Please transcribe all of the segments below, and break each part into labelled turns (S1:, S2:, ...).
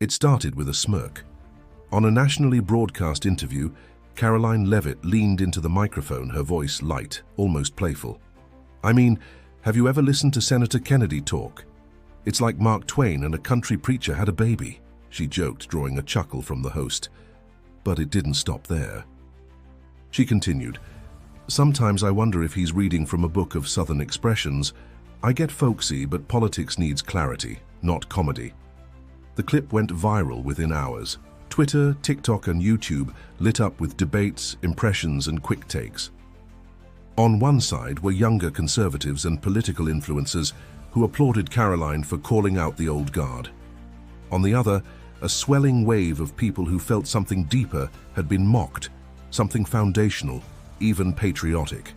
S1: It started with a smirk. On a nationally broadcast interview, Karoline Leavitt leaned into the microphone, her voice light, almost playful. "I mean, have you ever listened to Senator Kennedy talk? It's like Mark Twain and a country preacher had a baby," she joked, drawing a chuckle from the host. But it didn't stop there. She continued, "Sometimes I wonder if he's reading from a book of Southern expressions. I get folksy, but politics needs clarity, not comedy." The clip went viral within hours. Twitter, TikTok, and YouTube lit up with debates, impressions, and quick takes. On one side were younger conservatives and political influencers who applauded Karoline for calling out the old guard. On the other, a swelling wave of people who felt something deeper had been mocked, something foundational, even patriotic.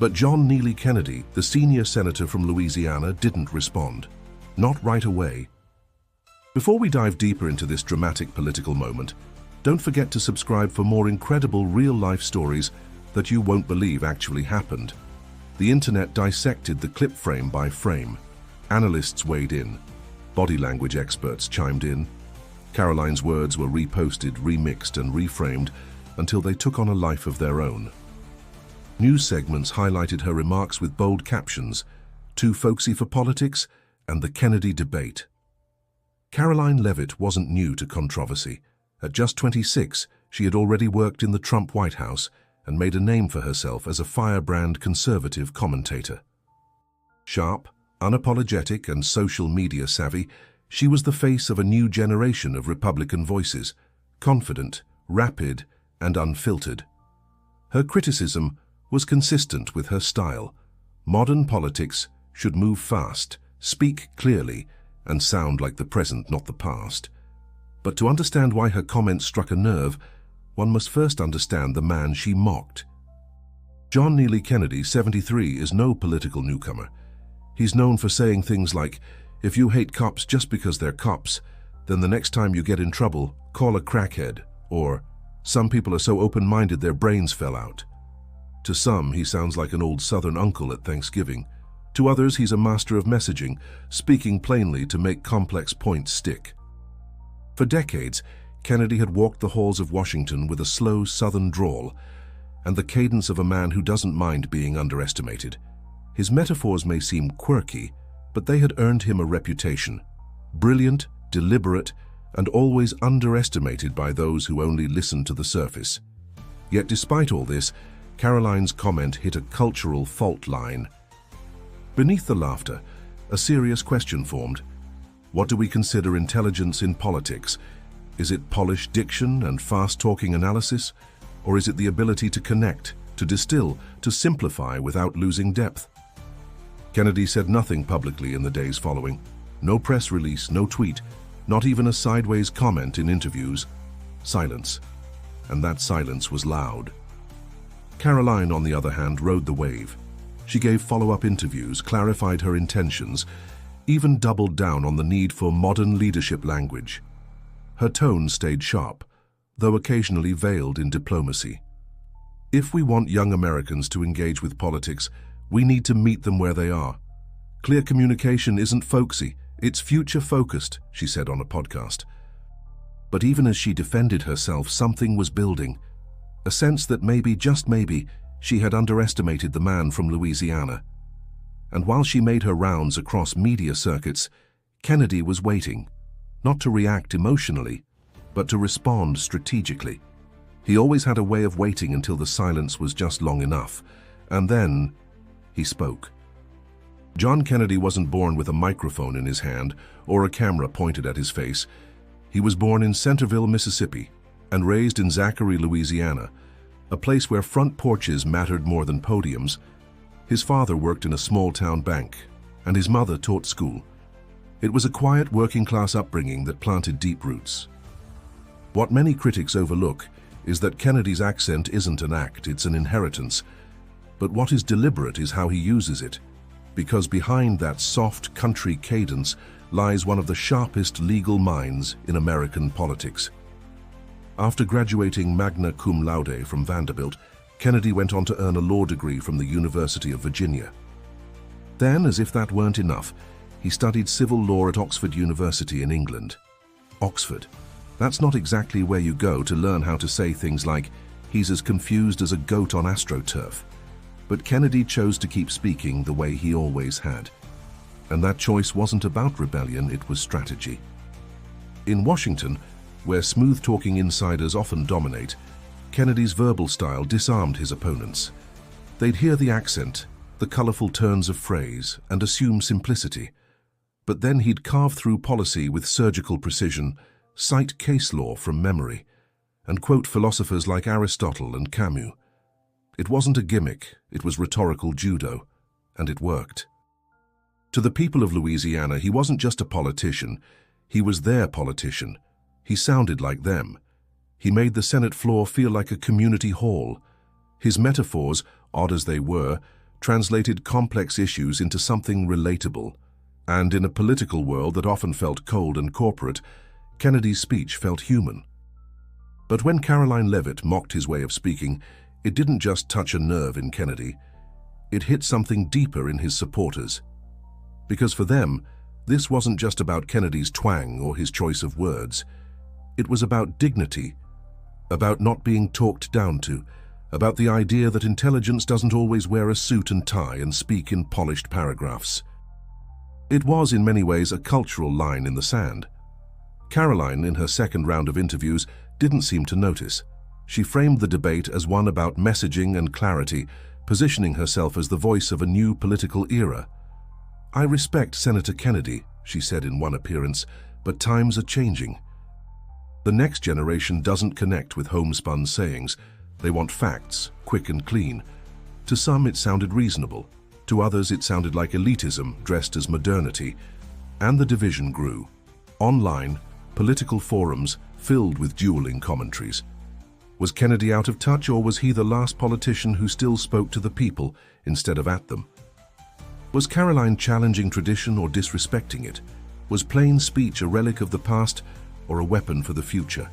S1: But John Neely Kennedy, the senior senator from Louisiana, didn't respond. Not right away. Before we dive deeper into this dramatic political moment, don't forget to subscribe for more incredible real-life stories that you won't believe actually happened. The internet dissected the clip frame by frame. Analysts weighed in. Body language experts chimed in. Karoline's words were reposted, remixed, and reframed until they took on a life of their own. News segments highlighted her remarks with bold captions, "Too folksy for politics" and "The Kennedy Debate." Karoline Leavitt wasn't new to controversy. At just 26, she had already worked in the Trump White House and made a name for herself as a firebrand conservative commentator. Sharp, unapologetic, and social media savvy, she was the face of a new generation of Republican voices, confident, rapid, and unfiltered. Her criticism was consistent with her style. Modern politics should move fast, speak clearly, and sound like the present, not the past. But to understand why her comments struck a nerve, one must first understand the man she mocked. John Neely Kennedy, 73, is no political newcomer. He's known for saying things like, "If you hate cops just because they're cops, then the next time you get in trouble, call a crackhead," or "Some people are so open-minded their brains fell out." To some, he sounds like an old Southern uncle at Thanksgiving. To others, he's a master of messaging, speaking plainly to make complex points stick. For decades, Kennedy had walked the halls of Washington with a slow Southern drawl and the cadence of a man who doesn't mind being underestimated. His metaphors may seem quirky, but they had earned him a reputation. Brilliant, deliberate, and always underestimated by those who only listened to the surface. Yet despite all this, Karoline's comment hit a cultural fault line. Beneath the laughter, a serious question formed. What do we consider intelligence in politics? Is it polished diction and fast-talking analysis? Or is it the ability to connect, to distill, to simplify without losing depth? Kennedy said nothing publicly in the days following. No press release, no tweet, not even a sideways comment in interviews. Silence. And that silence was loud. Karoline, on the other hand, rode the wave. She gave follow-up interviews, clarified her intentions, even doubled down on the need for modern leadership language. Her tone stayed sharp, though occasionally veiled in diplomacy. If we want young Americans to engage with politics, we need to meet them where they are. Clear communication isn't folksy, it's future-focused, she said on a podcast. But even as she defended herself, something was building. A sense that maybe, just maybe, she had underestimated the man from Louisiana. And while she made her rounds across media circuits, Kennedy was waiting, not to react emotionally, but to respond strategically. He always had a way of waiting until the silence was just long enough, and then he spoke. John Kennedy wasn't born with a microphone in his hand or a camera pointed at his face. He was born in Centerville, Mississippi, and raised in Zachary, Louisiana, a place where front porches mattered more than podiums. His father worked in a small-town bank, and his mother taught school. It was a quiet working-class upbringing that planted deep roots. What many critics overlook is that Kennedy's accent isn't an act, it's an inheritance. But what is deliberate is how he uses it, because behind that soft country cadence lies one of the sharpest legal minds in American politics. After graduating magna cum laude from Vanderbilt, Kennedy went on to earn a law degree from the University of Virginia. Then, as if that weren't enough, he studied civil law at Oxford University in England. Oxford. That's not exactly where you go to learn how to say things like, "He's as confused as a goat on AstroTurf." But Kennedy chose to keep speaking the way he always had. And that choice wasn't about rebellion, it was strategy. In Washington, where smooth-talking insiders often dominate, Kennedy's verbal style disarmed his opponents. They'd hear the accent, the colorful turns of phrase, and assume simplicity. But then he'd carve through policy with surgical precision, cite case law from memory, and quote philosophers like Aristotle and Camus. It wasn't a gimmick, it was rhetorical judo, and it worked. To the people of Louisiana, he wasn't just a politician, he was their politician. He sounded like them. He made the Senate floor feel like a community hall. His metaphors, odd as they were, translated complex issues into something relatable. And in a political world that often felt cold and corporate, Kennedy's speech felt human. But when Karoline Leavitt mocked his way of speaking, it didn't just touch a nerve in Kennedy. It hit something deeper in his supporters. Because for them, this wasn't just about Kennedy's twang or his choice of words. It was about dignity, about not being talked down to, about the idea that intelligence doesn't always wear a suit and tie and speak in polished paragraphs. It was, in many ways, a cultural line in the sand. Karoline, in her second round of interviews, didn't seem to notice. She framed the debate as one about messaging and clarity, positioning herself as the voice of a new political era. "I respect Senator Kennedy," she said in one appearance, "but times are changing. The next generation doesn't connect with homespun sayings. They want facts, quick and clean. To some it sounded reasonable. To others it sounded like elitism dressed as modernity. And the division grew. Online, political forums filled with dueling commentaries. Was Kennedy out of touch, or was he the last politician who still spoke to the people instead of at them? Was Karoline challenging tradition or disrespecting it? Was plain speech a relic of the past or a weapon for the future?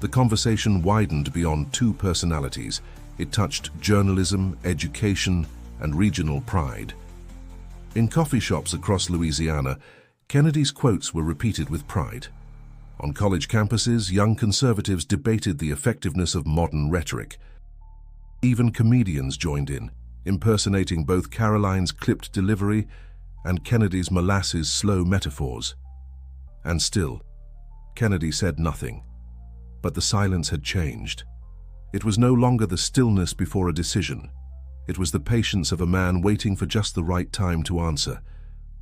S1: The conversation widened beyond two personalities. It touched journalism, education, and regional pride. In coffee shops across Louisiana, Kennedy's quotes were repeated with pride. On college campuses, young conservatives debated the effectiveness of modern rhetoric. Even comedians joined in, impersonating both Karoline's clipped delivery and Kennedy's molasses slow metaphors. And still, Kennedy said nothing. But the silence had changed. It was no longer the stillness before a decision. It was the patience of a man waiting for just the right time to answer,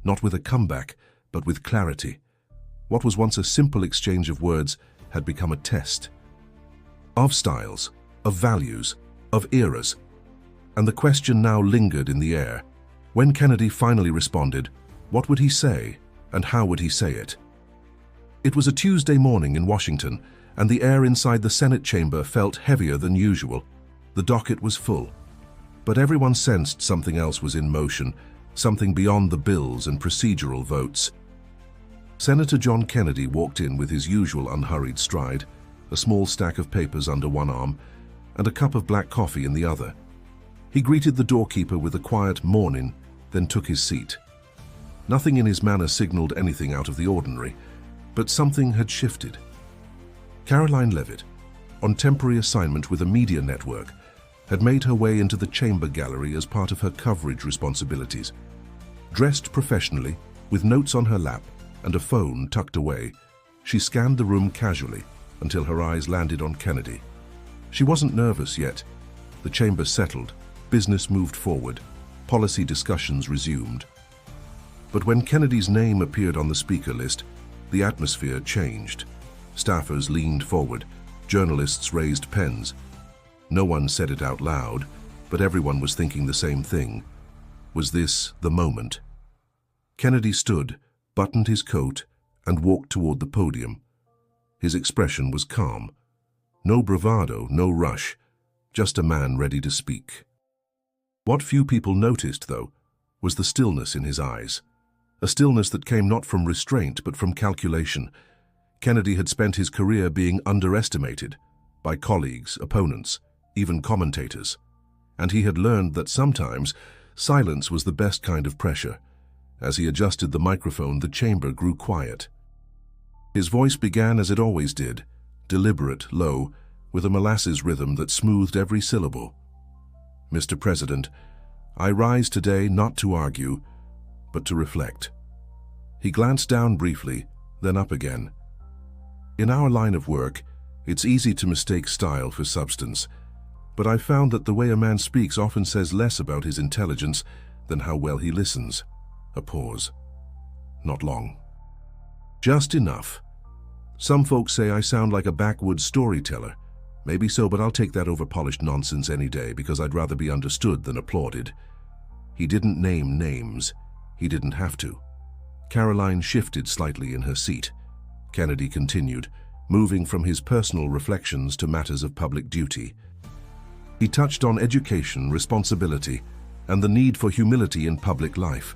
S1: not with a comeback, but with clarity. What was once a simple exchange of words had become a test. Of styles, of values, of eras. And the question now lingered in the air. When Kennedy finally responded, what would he say, and how would he say it? It was a Tuesday morning in Washington, and the air inside the Senate chamber felt heavier than usual. The docket was full. But everyone sensed something else was in motion, something beyond the bills and procedural votes. Senator John Kennedy walked in with his usual unhurried stride, a small stack of papers under one arm, and a cup of black coffee in the other. He greeted the doorkeeper with a quiet "morning," then took his seat. Nothing in his manner signaled anything out of the ordinary, but something had shifted. Karoline Leavitt, on temporary assignment with a media network, had made her way into the chamber gallery as part of her coverage responsibilities. Dressed professionally, with notes on her lap and a phone tucked away, she scanned the room casually until her eyes landed on Kennedy. She wasn't nervous yet. The chamber settled, business moved forward, policy discussions resumed. But when Kennedy's name appeared on the speaker list, the atmosphere changed. Staffers leaned forward, journalists raised pens. No one said it out loud, but everyone was thinking the same thing. Was this the moment? Kennedy stood, buttoned his coat, and walked toward the podium. His expression was calm. No bravado, no rush, just a man ready to speak. What few people noticed, though, was the stillness in his eyes. A stillness that came not from restraint, but from calculation. Kennedy had spent his career being underestimated by colleagues, opponents, even commentators. And he had learned that sometimes silence was the best kind of pressure. As he adjusted the microphone, the chamber grew quiet. His voice began as it always did, deliberate, low, with a molasses rhythm that smoothed every syllable. "Mr. President, I rise today not to argue, but to reflect." He glanced down briefly, then up again. In our line of work, it's easy to mistake style for substance, but I've found that the way a man speaks often says less about his intelligence than how well he listens. A pause. Not long. "Just enough. Some folks say I sound like a backwoods storyteller. Maybe so, but I'll take that over-polished nonsense any day because I'd rather be understood than applauded." He didn't name names. He didn't have to. Karoline shifted slightly in her seat. Kennedy continued, moving from his personal reflections to matters of public duty. He touched on education, responsibility, and the need for humility in public life.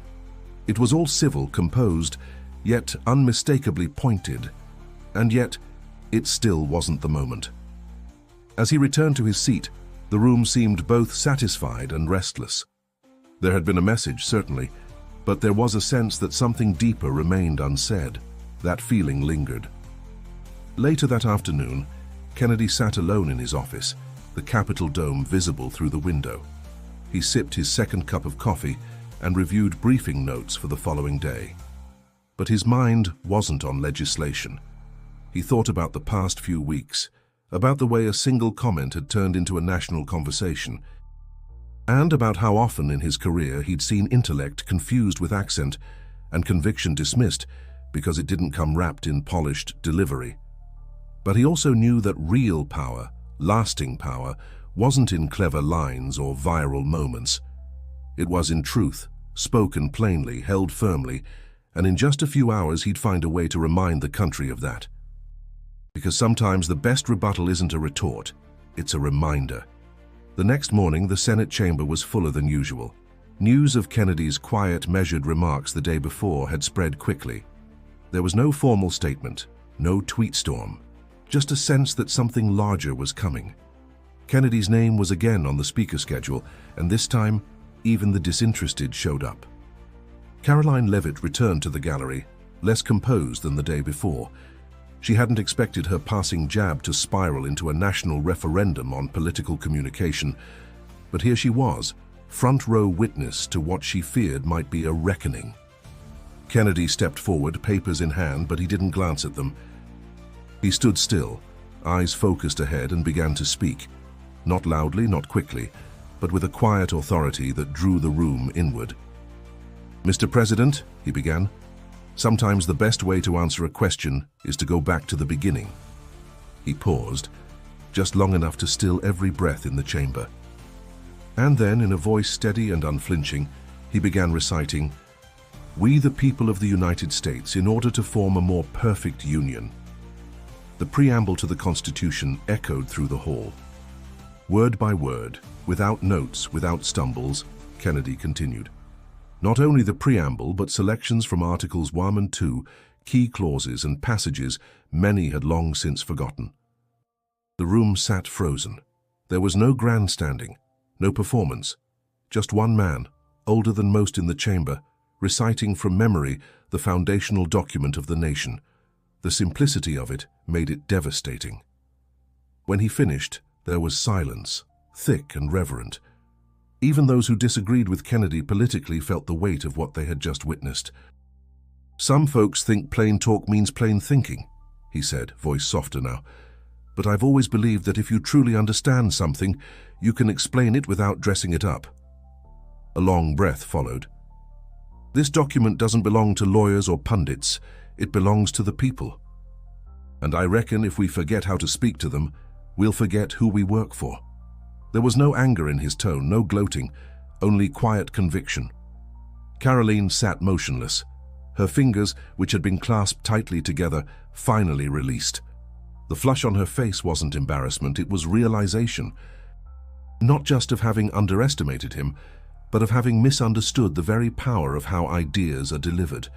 S1: It was all civil, composed, yet unmistakably pointed. And yet, it still wasn't the moment. As he returned to his seat, the room seemed both satisfied and restless. There had been a message, certainly, but there was a sense that something deeper remained unsaid. That feeling lingered. Later that afternoon, Kennedy sat alone in his office, the Capitol dome visible through the window. He sipped his second cup of coffee and reviewed briefing notes for the following day. But his mind wasn't on legislation. He thought about the past few weeks, about the way a single comment had turned into a national conversation, and about how often in his career he'd seen intellect confused with accent and conviction dismissed because it didn't come wrapped in polished delivery. But he also knew that real power, lasting power, wasn't in clever lines or viral moments. It was in truth, spoken plainly, held firmly, and in just a few hours he'd find a way to remind the country of that. Because sometimes the best rebuttal isn't a retort, it's a reminder. The next morning, the Senate chamber was fuller than usual. News of Kennedy's quiet, measured remarks the day before had spread quickly. There was no formal statement, no tweet storm, just a sense that something larger was coming. Kennedy's name was again on the speaker schedule, and this time, even the disinterested showed up. Karoline Leavitt returned to the gallery, less composed than the day before. She hadn't expected her passing jab to spiral into a national referendum on political communication, but here she was, front-row witness to what she feared might be a reckoning. Kennedy stepped forward, papers in hand, but he didn't glance at them. He stood still, eyes focused ahead, and began to speak. Not loudly, not quickly, but with a quiet authority that drew the room inward. "Mr. President," he began, "sometimes the best way to answer a question is to go back to the beginning." He paused, just long enough to still every breath in the chamber. And then, in a voice steady and unflinching, he began reciting, "We the people of the United States, in order to form a more perfect union." The preamble to the Constitution echoed through the hall. Word by word, without notes, without stumbles, Kennedy continued. Not only the preamble, but selections from Articles 1 and 2, key clauses and passages many had long since forgotten. The room sat frozen. There was no grandstanding, no performance, just one man, older than most in the chamber, reciting from memory the foundational document of the nation. The simplicity of it made it devastating. When he finished, there was silence, thick and reverent. Even those who disagreed with Kennedy politically felt the weight of what they had just witnessed. "Some folks think plain talk means plain thinking," he said, voice softer now. "But I've always believed that if you truly understand something, you can explain it without dressing it up." A long breath followed. "This document doesn't belong to lawyers or pundits. It belongs to the people. And I reckon if we forget how to speak to them, we'll forget who we work for." There was no anger in his tone, no gloating, only quiet conviction. Karoline sat motionless. Her fingers, which had been clasped tightly together, finally released. The flush on her face wasn't embarrassment, it was realization. Not just of having underestimated him, but of having misunderstood the very power of how ideas are delivered.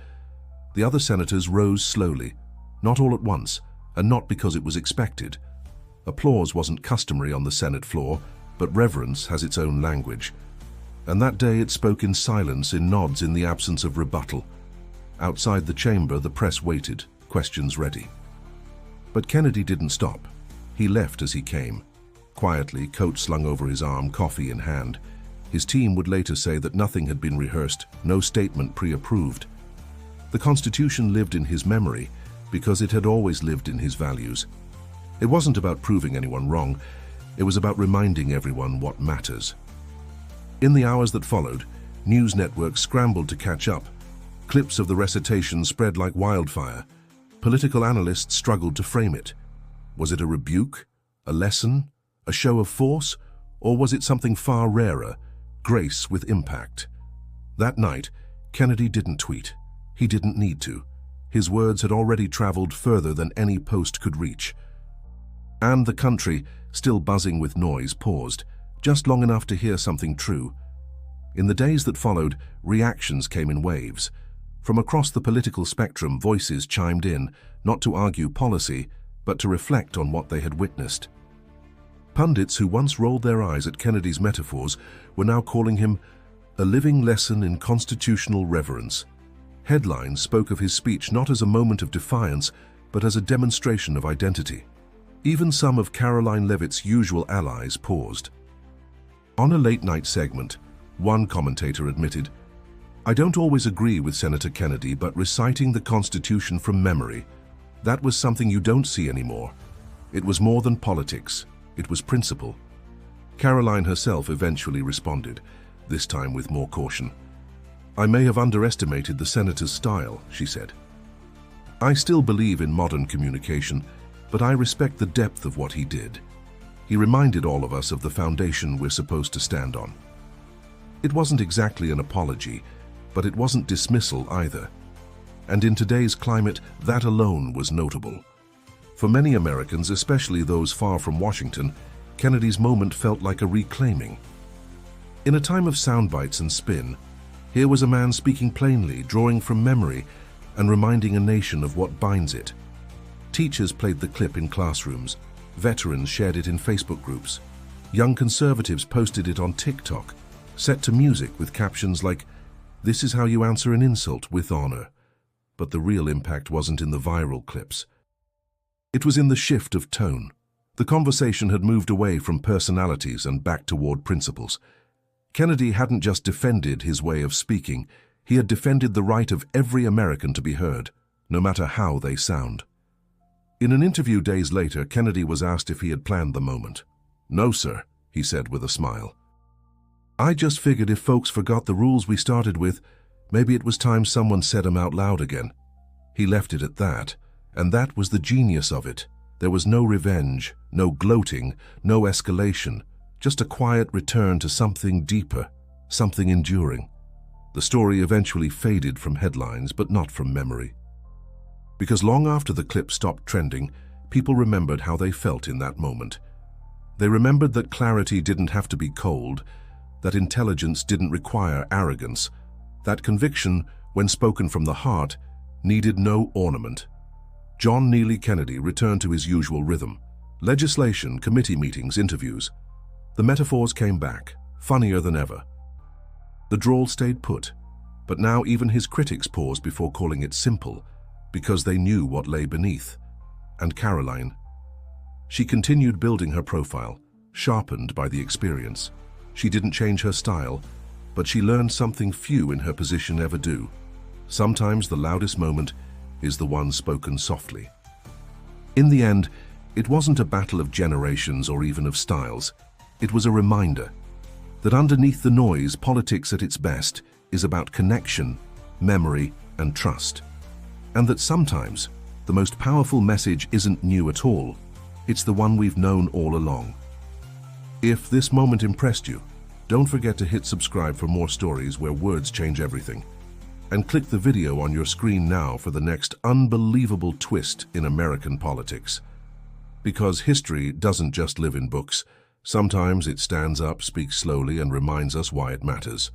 S1: The other senators rose slowly, not all at once, and not because it was expected. Applause wasn't customary on the Senate floor, but reverence has its own language. And that day it spoke in silence, in nods, in the absence of rebuttal. Outside the chamber, the press waited, questions ready. But Kennedy didn't stop. He left as he came. Quietly, coat slung over his arm, coffee in hand. His team would later say that nothing had been rehearsed, no statement pre-approved. The Constitution lived in his memory because it had always lived in his values. It wasn't about proving anyone wrong, it was about reminding everyone what matters. In the hours that followed, news networks scrambled to catch up. Clips of the recitation spread like wildfire. Political analysts struggled to frame it. Was it a rebuke, a lesson, a show of force, or was it something far rarer, grace with impact? That night, Kennedy didn't tweet. He didn't need to. His words had already traveled further than any post could reach. And the country, still buzzing with noise, paused, just long enough to hear something true. In the days that followed, reactions came in waves. From across the political spectrum, voices chimed in, not to argue policy, but to reflect on what they had witnessed. Pundits who once rolled their eyes at Kennedy's metaphors were now calling him a living lesson in constitutional reverence. Headlines spoke of his speech not as a moment of defiance, but as a demonstration of identity. Even some of Karoline Leavitt's usual allies paused. On a late-night segment, one commentator admitted, "I don't always agree with Senator Kennedy, but reciting the Constitution from memory, that was something you don't see anymore. It was more than politics, it was principle." Karoline herself eventually responded, this time with more caution. "I may have underestimated the senator's style," she said. "I still believe in modern communication, but I respect the depth of what he did. He reminded all of us of the foundation we're supposed to stand on." It wasn't exactly an apology, but it wasn't dismissal either. And in today's climate, that alone was notable. For many Americans, especially those far from Washington, Kennedy's moment felt like a reclaiming. In a time of soundbites and spin, here was a man speaking plainly, drawing from memory, and reminding a nation of what binds it. Teachers played the clip in classrooms, veterans shared it in Facebook groups, young conservatives posted it on TikTok, set to music with captions like, "This is how you answer an insult with honor." But the real impact wasn't in the viral clips. It was in the shift of tone. The conversation had moved away from personalities and back toward principles. Kennedy hadn't just defended his way of speaking, he had defended the right of every American to be heard, no matter how they sound. In an interview days later, Kennedy was asked if he had planned the moment. "No, sir," he said with a smile. "I just figured if folks forgot the rules we started with, maybe it was time someone said them out loud again." He left it at that, and that was the genius of it. There was no revenge, no gloating, no escalation, just a quiet return to something deeper, something enduring. The story eventually faded from headlines, but not from memory. Because long after the clip stopped trending, people remembered how they felt in that moment. They remembered that clarity didn't have to be cold, that intelligence didn't require arrogance, that conviction, when spoken from the heart, needed no ornament. John Neely Kennedy returned to his usual rhythm. Legislation, committee meetings, interviews. The metaphors came back, funnier than ever. The drawl stayed put, but now even his critics paused before calling it simple, because they knew what lay beneath. And Karoline. She continued building her profile, sharpened by the experience. She didn't change her style, but she learned something few in her position ever do. Sometimes the loudest moment is the one spoken softly. In the end, it wasn't a battle of generations or even of styles. It was a reminder that underneath the noise, politics at its best is about connection, memory, and trust. And that sometimes the most powerful message isn't new at all. It's the one we've known all along. If this moment impressed you, don't forget to hit subscribe for more stories where words change everything. And click the video on your screen now for the next unbelievable twist in American politics. Because history doesn't just live in books. Sometimes it stands up, speaks slowly, and reminds us why it matters.